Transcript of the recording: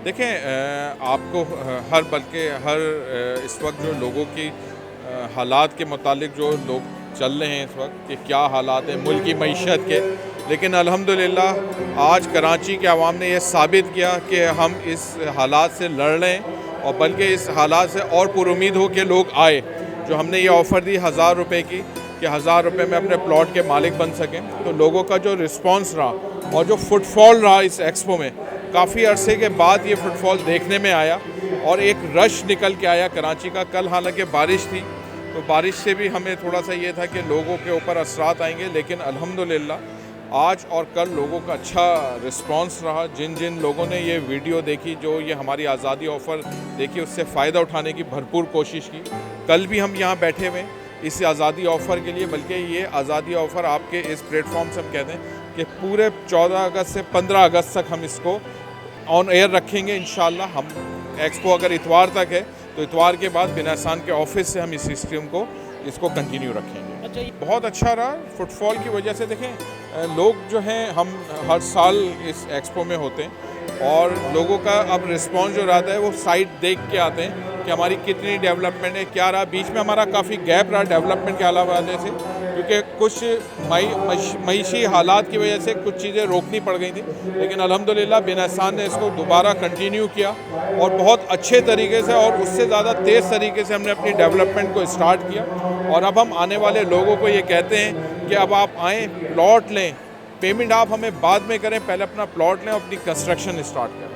देखें आपको बल्कि हर इस वक्त जो लोगों की हालात के मुतालिक जो लोग चल रहे हैं इस वक्त कि क्या हालात हैं मुल्क की मईशत के, लेकिन अल्हम्दुलिल्लाह आज कराची के अवाम ने यह साबित किया कि हम इस हालात से लड़ रहे हैं और बल्कि इस हालात से और पुरुमीद हो के लोग आए। जो हमने ये ऑफ़र दी 1000 रुपये की कि 1000 रुपये में अपने प्लॉट के मालिक बन सकें, तो लोगों का जो रिस्पॉन्स रहा और जो फुटफॉल रहा इस एक्सपो में, काफ़ी अरसे के बाद ये फुटफॉल देखने में आया और एक रश निकल के आया कराची का। कल हालांकि बारिश थी, तो बारिश से भी हमें थोड़ा सा ये था कि लोगों के ऊपर असरात आएंगे, लेकिन अल्हम्दुलिल्लाह आज और कल लोगों का अच्छा रिस्पांस रहा। जिन जिन लोगों ने ये वीडियो देखी, जो ये हमारी आज़ादी ऑफ़र देखी, उससे फ़ायदा उठाने की भरपूर कोशिश की। कल भी हम यहाँ बैठे हुए इस आज़ादी ऑफ़र के लिए, बल्कि ये आज़ादी ऑफ़र आपके इस प्लेटफॉर्म से हम कहते हैं कि पूरे 14 अगस्त से 15 अगस्त तक हम इसको ऑन एयर रखेंगे इंशाल्लाह। हम एक्सपो अगर इतवार तक है तो इतवार के बाद बिन एहसान के ऑफिस से हम इस सिस्टम को इसको कंटिन्यू रखेंगे। अच्छा, बहुत अच्छा रहा फुटफॉल की वजह से। देखें लोग जो हैं, हम हर साल इस एक्सपो में होते हैं और लोगों का अब रिस्पॉन्स जो रहता है वो साइट देख के आते हैं कि हमारी कितनी डेवलपमेंट है, क्या रहा। बीच में हमारा काफ़ी गैप रहा डेवलपमेंट के अलावा से, क्योंकि कुछ मईशी हालात की वजह से कुछ चीज़ें रोकनी पड़ गई थी, लेकिन अल्हम्दुलिल्लाह बिन एहसान ने इसको दोबारा कंटिन्यू किया और बहुत अच्छे तरीके से और उससे ज़्यादा तेज़ तरीके से हमने अपनी डेवलपमेंट को स्टार्ट किया। और अब हम आने वाले लोगों को ये कहते हैं कि अब आप आएँ, प्लॉट लें, पेमेंट आप हमें बाद में करें, पहले अपना प्लॉट लें और अपनी कंस्ट्रक्शन स्टार्ट करें।